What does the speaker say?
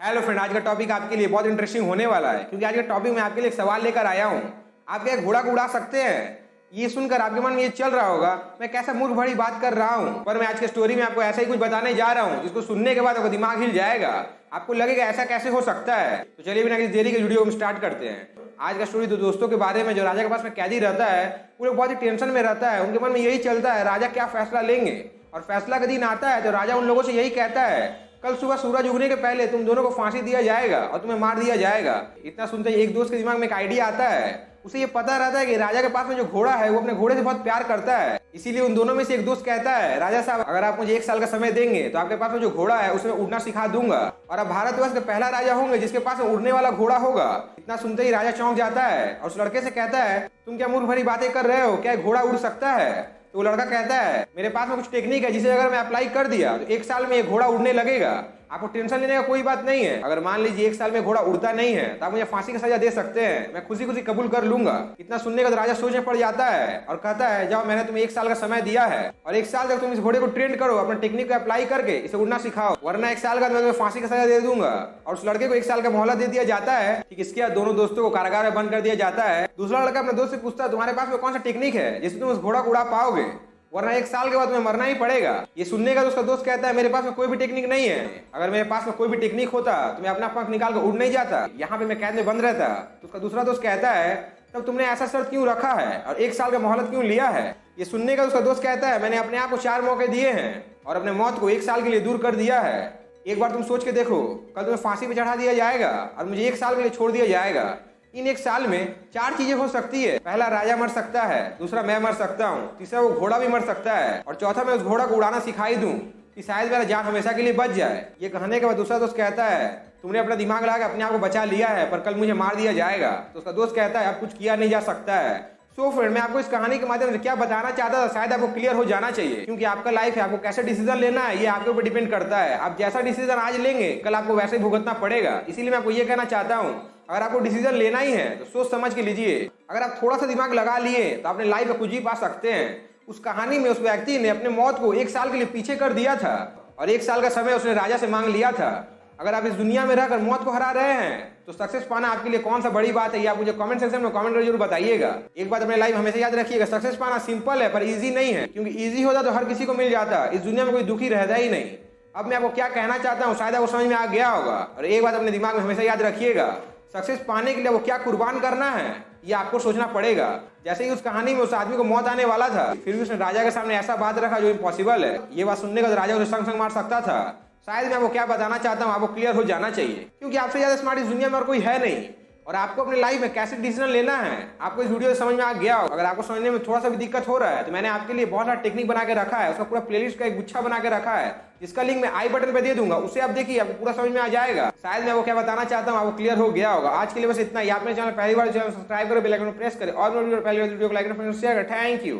Hello friend, आज का topic आपके लिए बहुत इंटरेस्टिंग होने वाला है क्योंकि आज का टॉपिक मैं आपके लिए एक सवाल लेकर आया हूँ। आप क्या घोड़ा को उड़ा सकते हैं? ये सुनकर आपके मन में ये चल रहा होगा मैं कैसा मूर्ख भरी बात कर रहा हूँ, पर मैं आज के स्टोरी में आपको ऐसा ही कुछ बताने जा रहा हूँ जिसको सुनने के बाद आपका दिमाग हिल जाएगा। आपको लगेगा ऐसा कैसे हो सकता है। तो चलिए बिना किसी देरी के वीडियो हम स्टार्ट करते हैं। आज का स्टोरी दो दोस्तों के बारे में जो राजा के पास में कैदी रहता है। वो लोग बहुत ही टेंशन में रहता है, उनके मन में यही चलता है राजा क्या फैसला लेंगे। और फैसला का दिन आता है तो राजा उन लोगों से यही कहता है कल सुबह सूरज उगने के पहले तुम दोनों को फांसी दिया जाएगा और तुम्हें मार दिया जाएगा। इतना सुनते ही एक दोस्त के दिमाग में एक आइडिया आता है। उसे ये पता रहता है कि राजा के पास में जो घोड़ा है वो अपने घोड़े से बहुत प्यार करता है, इसीलिए उन दोनों में से एक दोस्त कहता है राजा साहब अगर आप मुझे 1 साल का समय देंगे तो आपके पास में जो घोड़ा है उसमें उड़ना सिखा दूंगा और आप भारतवर्ष के पहला राजा होंगे जिसके पास में उड़ने वाला घोड़ा होगा। इतना सुनते ही राजा चौंक जाता है और उस लड़के से कहता है तुम क्या मूर्ख भरी बातें कर रहे हो, क्या घोड़ा उड़ सकता है? तो वो लड़का कहता है मेरे पास में कुछ टेक्निक है जिसे अगर मैं अप्लाई कर दिया तो 1 साल में ये घोड़ा उड़ने लगेगा। आपको टेंशन लेने का कोई बात नहीं है। अगर मान लीजिए 1 साल में घोड़ा उड़ता नहीं है तो आप मुझे फांसी की सजा दे सकते हैं, मैं खुशी खुशी कबूल कर लूंगा। इतना सुनने का तो राजा सोच में पड़ जाता है और कहता है जाओ मैंने तुम्हें 1 साल का समय दिया है और 1 साल तक तुम इस घोड़े को ट्रेन करो, अपने टेक्निक को अप्लाई करके इसे उड़ना सिखाओ, वरना 1 साल का मैं तुम्हें फांसी की सजा दे दूंगा। और उस लड़के को 1 साल का मोहलत दे दिया जाता है। ठीक इसके बाद दोनों दोस्तों को कारागार में बंद कर दिया जाता है। दूसरा लड़का अपने दोस्त से पूछता है तुम्हारे पास में कौन सा टेक्निक है जिससे तुम उस घोड़ा को उड़ा पाओगे, वरना 1 साल के बाद तुम्हें मरना ही पड़ेगा। ये सुनने का तो उसका दोस्त कहता है मेरे पास में कोई भी टेक्निक नहीं है, अगर मेरे पास में कोई भी टेक्निक होता तो मैं अपना पंख निकाल कर उड़ नहीं जाता, यहाँ पे मैं कैद में बंद रहता। तो उसका दूसरा दोस्त कहता है तब तुमने ऐसा शर्त क्यों रखा है और 1 साल का मोहलत क्यों लिया है? ये सुनने का उसका दोस्त कहता है मैंने अपने आप को 4 मौके दिए हैं और अपने मौत को 1 साल के लिए दूर कर दिया है। एक बार तुम सोच के देखो, कल तुम्हें फांसी पे चढ़ा दिया जाएगा और मुझे 1 साल के लिए छोड़ दिया जाएगा। इन 1 साल में 4 चीजें हो सकती है। पहला राजा मर सकता है, दूसरा मैं मर सकता हूँ, तीसरा वो घोड़ा भी मर सकता है और चौथा मैं उस घोड़ा को उड़ाना सिखाई दूं कि शायद मेरा जान हमेशा के लिए बच जाए। ये कहने के बाद दूसरा दोस्त कहता है तुमने अपना दिमाग लगा के अपने आप को बचा लिया है पर कल मुझे मार दिया जाएगा। तो उसका दोस्त कहता है अब कुछ किया नहीं जा सकता है। सो फ्रेंड, मैं आपको इस कहानी के माध्यम से क्या बताना चाहता था शायद आपको क्लियर हो जाना चाहिए, क्योंकि आपका लाइफ है, आपको कैसे डिसीजन लेना है ये आपके ऊपर डिपेंड करता है। आप जैसा डिसीजन आज लेंगे कल आपको वैसे ही भुगतना पड़ेगा। इसीलिए मैं आपको ये कहना चाहता हूँ अगर आपको डिसीजन लेना ही है तो सोच समझ के लीजिए। अगर आप थोड़ा सा दिमाग लगा लिए तो अपने लाइफ में कुछ भी पा सकते हैं। उस कहानी में उस व्यक्ति ने अपने मौत को 1 साल के लिए पीछे कर दिया था और 1 साल का समय उसने राजा से मांग लिया था। अगर आप इस दुनिया में रहकर मौत को हरा रहे हैं तो सक्सेस पाना आपके लिए कौन सा बड़ी बात है, ये आप मुझे कमेंट सेक्शन में कमेंट करके जरूर बताइएगा। एक बात अपने लाइफ हमेशा याद रखिएगा, सक्सेस पाना सिंपल है पर इजी नहीं है, क्योंकि इजी होता तो हर किसी को मिल जाता। इस दुनिया में कोई दुखी रहता ही नहीं। अब मैं आपको क्या कहना चाहता हूँ शायद आपको समझ में आ गया होगा। और एक बात अपने दिमाग में हमेशा याद रखिएगा, सक्सेस पाने के लिए वो क्या कुर्बान करना है ये आपको सोचना पड़ेगा। जैसे ही उस कहानी में उस आदमी को मौत आने वाला था फिर भी उसने राजा के सामने ऐसा बात रखा जो इम्पॉसिबल है। ये बात सुनने का राजा उसे संग संग मार सकता था। शायद मैं आपको क्या बताना चाहता हूँ आपको क्लियर हो जाना चाहिए, क्योंकि आपसे ज्यादा स्मार्ट इस दुनिया में और कोई है नहीं। और आपको अपनी लाइफ में कैसे डिसीजन लेना है आपको इस वीडियो से समझ में आ गया हो। अगर आपको समझने में थोड़ा सा भी दिक्कत हो रहा है तो मैंने आपके लिए बहुत सारा टेक्निक बना के रखा है, उसका पूरा प्लेलिस्ट का एक गुच्छा बना के रखा है जिसका लिंक मैं आई बटन पे दे दूंगा। उसे आप देखिए आपको पूरा समझ में आ जाएगा। शायद मैं वो क्या बताना चाहता हूँ आपको क्लियर हो गया होगा। आज के लिए बस इतना ही। आप मेरे चैनल पहली बार चैनल सब्सक्राइब करें, बेल आइकन प्रेस करें और पहले वीडियो को लाइक करें, शेयर करें। Thank you.